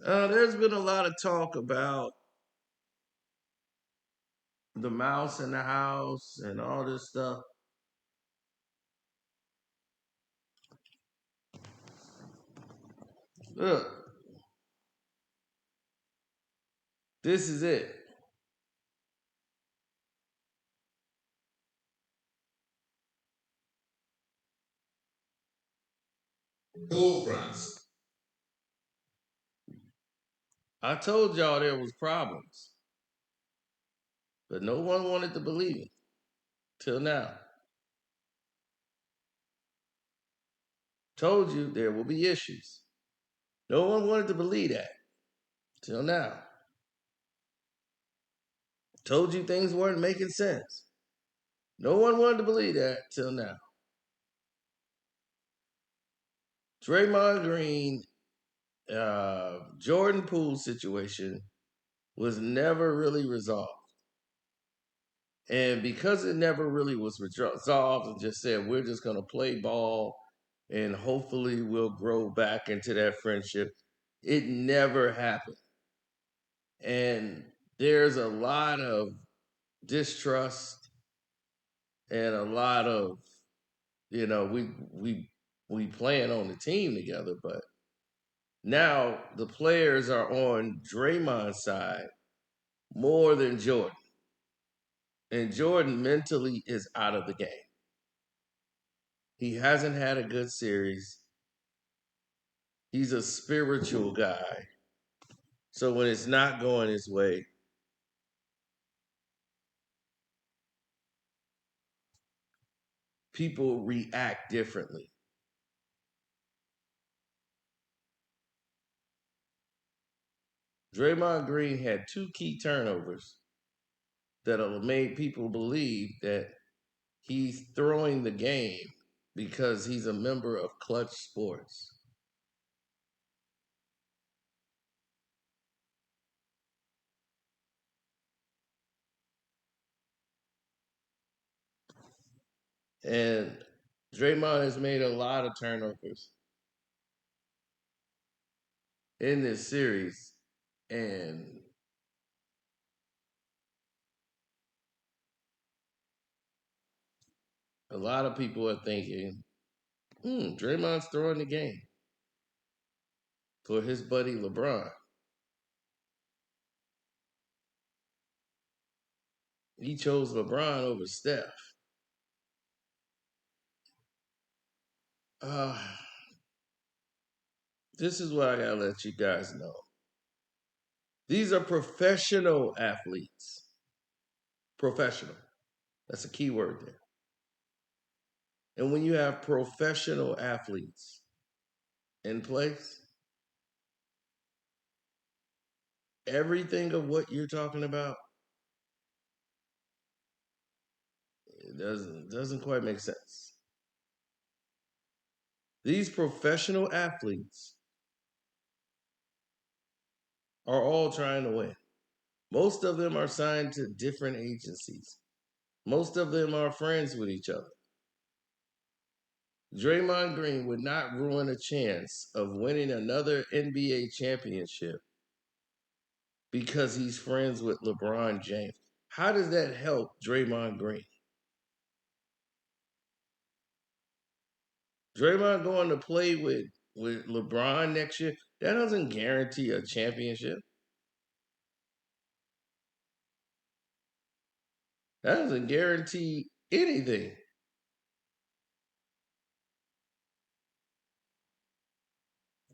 There's been a lot of talk about the mouse in the house and all this stuff. Look, this is it. Hello, friends. I told y'all there was problems, but no one wanted to believe it till now. Told you there will be issues. No one wanted to believe that till now. Told you things weren't making sense. No one wanted to believe that till now. Draymond Green, Jordan Poole situation was never really resolved. And because it never really was resolved and just said, we're just going to play ball and hopefully we'll grow back into that friendship, it never happened. And there's a lot of distrust and a lot of, you know, we playing on the team together, but now the players are on Draymond's side more than Jordan. And Jordan mentally is out of the game. He hasn't had a good series. He's a spiritual guy. So when it's not going his way, people react differently. Draymond Green had two key turnovers that have made people believe that he's throwing the game because he's a member of Clutch Sports. And Draymond has made a lot of turnovers in this series. And a lot of people are thinking, Draymond's throwing the game for his buddy LeBron. He chose LeBron over Steph. Uh, this is what I gotta let you guys know. These are professional athletes. Professional. That's a key word there. And when you have professional athletes in place, everything of what you're talking about it doesn't quite make sense. These professional athletes are all trying to win. Most of them are signed to different agencies. Most of them are friends with each other. Draymond Green would not ruin a chance of winning another NBA championship because he's friends with LeBron James. How does that help Draymond Green? Draymond going to play with LeBron next year, that doesn't guarantee a championship. That doesn't guarantee anything.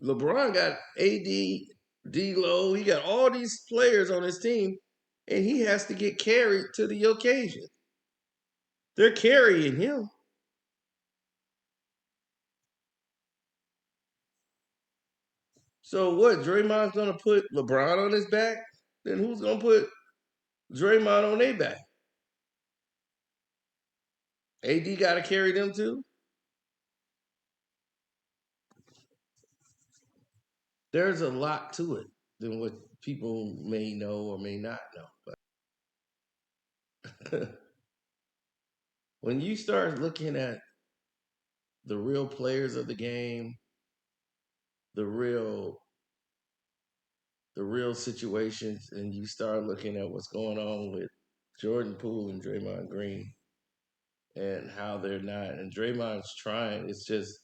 LeBron got AD, D'Lo, he got all these players on his team, and he has to get carried to the occasion. They're carrying him. So what? Draymond's gonna put LeBron on his back? Then who's gonna put Draymond on their back? AD got to carry them too. There's a lot to it than what people may know or may not know. But when you start looking at the real players of the game, the real real situations and you start looking at what's going on with Jordan Poole and Draymond Green and how they're not, and Draymond's trying. It's just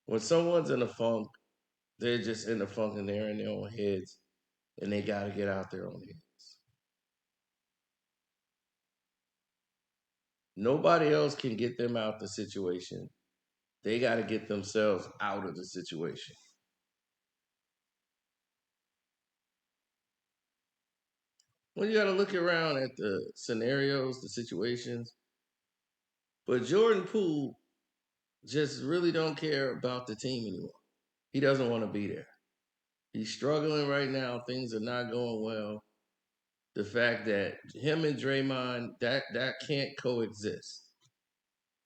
when someone's in a funk, they're just in the funk and they're in their own heads and they got to get out their own heads. Nobody else can get them out the situation. They got to get themselves out of the situation. Well, you got to look around at the scenarios, the situations. But Jordan Poole just really don't care about the team anymore. He doesn't want to be there. He's struggling right now. Things are not going well. The fact that him and Draymond that can't coexist.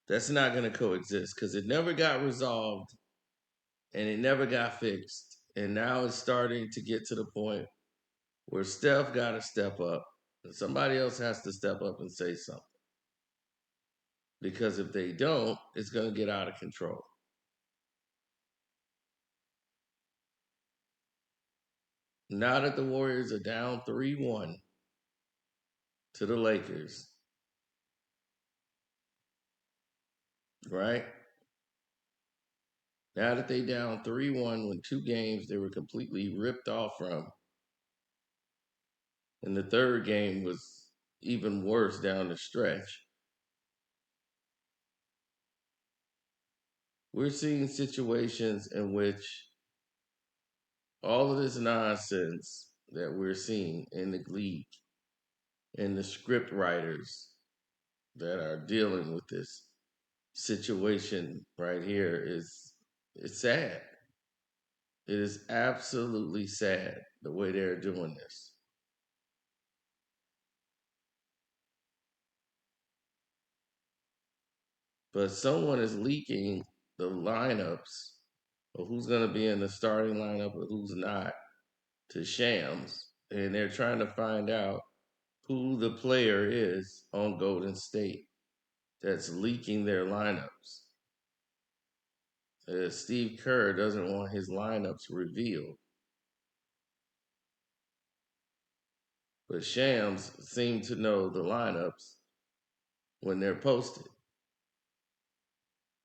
That's not going to coexist because it never got resolved and it never got fixed. And now it's starting to get to the point where Steph got to step up. And somebody else has to step up and say something. Because if they don't, it's going to get out of control. Now that the Warriors are down 3-1 to the Lakers, right? Now that they down 3-1 with 2 games they were completely ripped off from. And the third game was even worse down the stretch. We're seeing situations in which all of this nonsense that we're seeing in the league and the script writers that are dealing with this situation right here is it's sad. It is absolutely sad the way they're doing this. But someone is leaking the lineups of who's going to be in the starting lineup and who's not to Shams, and they're trying to find out who the player is on Golden State that's leaking their lineups. Steve Kerr doesn't want his lineups revealed. But Shams seem to know the lineups when they're posted.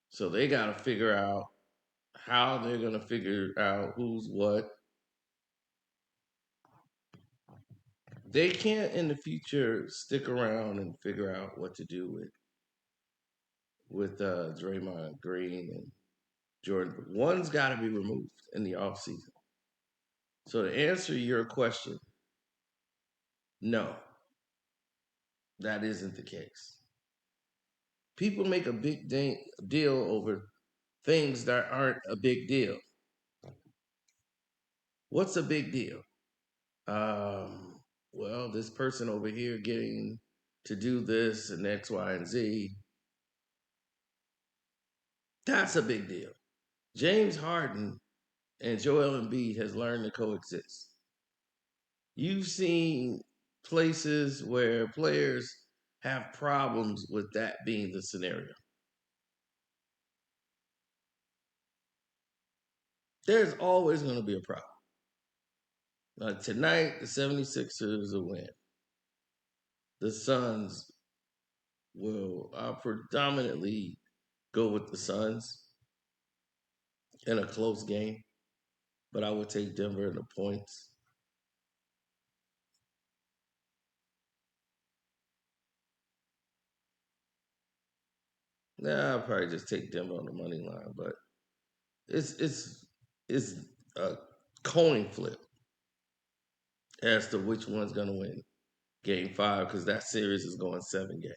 So they got to figure out how they're going to figure out who's what. They can't in the future stick around and figure out what to do with Draymond Green and Jordan. One's got to be removed in the offseason. So to answer your question, no, that isn't the case. People make a big deal over things that aren't a big deal. What's a big deal? Well, this person over here getting to do this and X, Y, and Z. That's a big deal. James Harden and Joel Embiid has learned to coexist. You've seen places where players have problems with that being the scenario. There's always going to be a problem. Tonight, the 76ers will win. The Suns will predominantly go with the Suns in a close game, but I would take Denver in the points. Nah, I'll probably just take Denver on the money line, but it's a coin flip as to which one's gonna win Game 5 because that series is going 7 games.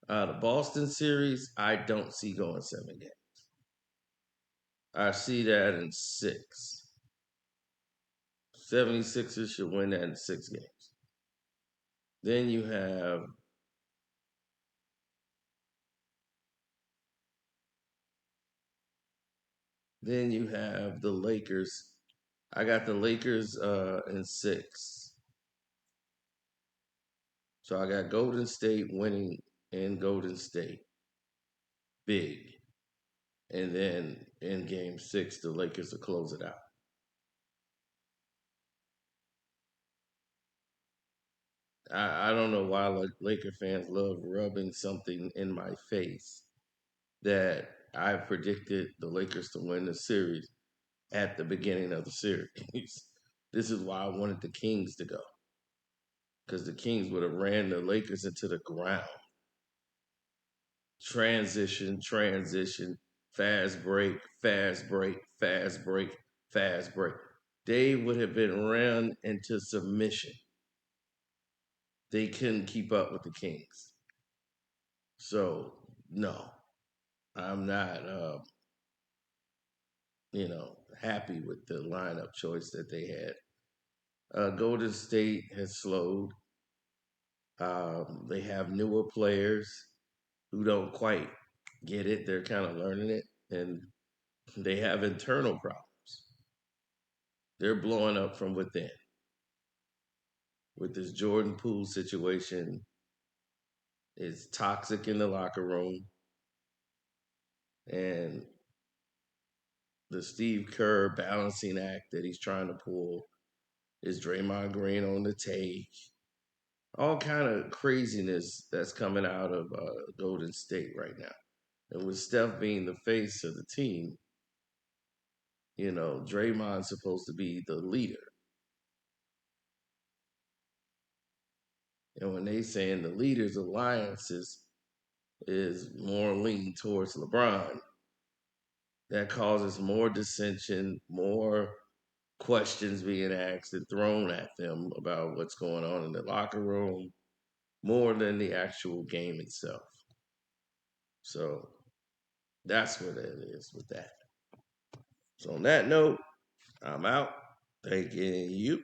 The Boston series, I don't see going 7 games. I see that in 6. 76ers should win that in 6 games. Then you have the Lakers. I got the Lakers in 6. So I got Golden State winning in Golden State. Big. And then in game 6, the Lakers will close it out. I don't know why Laker fans love rubbing something in my face that I predicted the Lakers to win the series at the beginning of the series. This is why I wanted the Kings to go, because the Kings would have ran the Lakers into the ground. Transition, fast break, fast break, fast break, fast break. They would have been ran into submission. They couldn't keep up with the Kings. So, no, I'm not, happy with the lineup choice that they had. Golden State has slowed. They have newer players who don't quite get it. They're kind of learning it, and they have internal problems. They're blowing up from within with this Jordan Poole situation. It's toxic in the locker room, and the Steve Kerr balancing act that he's trying to pull is Draymond Green on the take. All kind of craziness that's coming out of Golden State right now. And with Steph being the face of the team, Draymond's supposed to be the leader. And when they saying the leaders alliances is more lean towards LeBron, that causes more dissension, more questions being asked and thrown at them about what's going on in the locker room, more than the actual game itself. So that's what it is with that. So on that note, I'm out. Thanking you.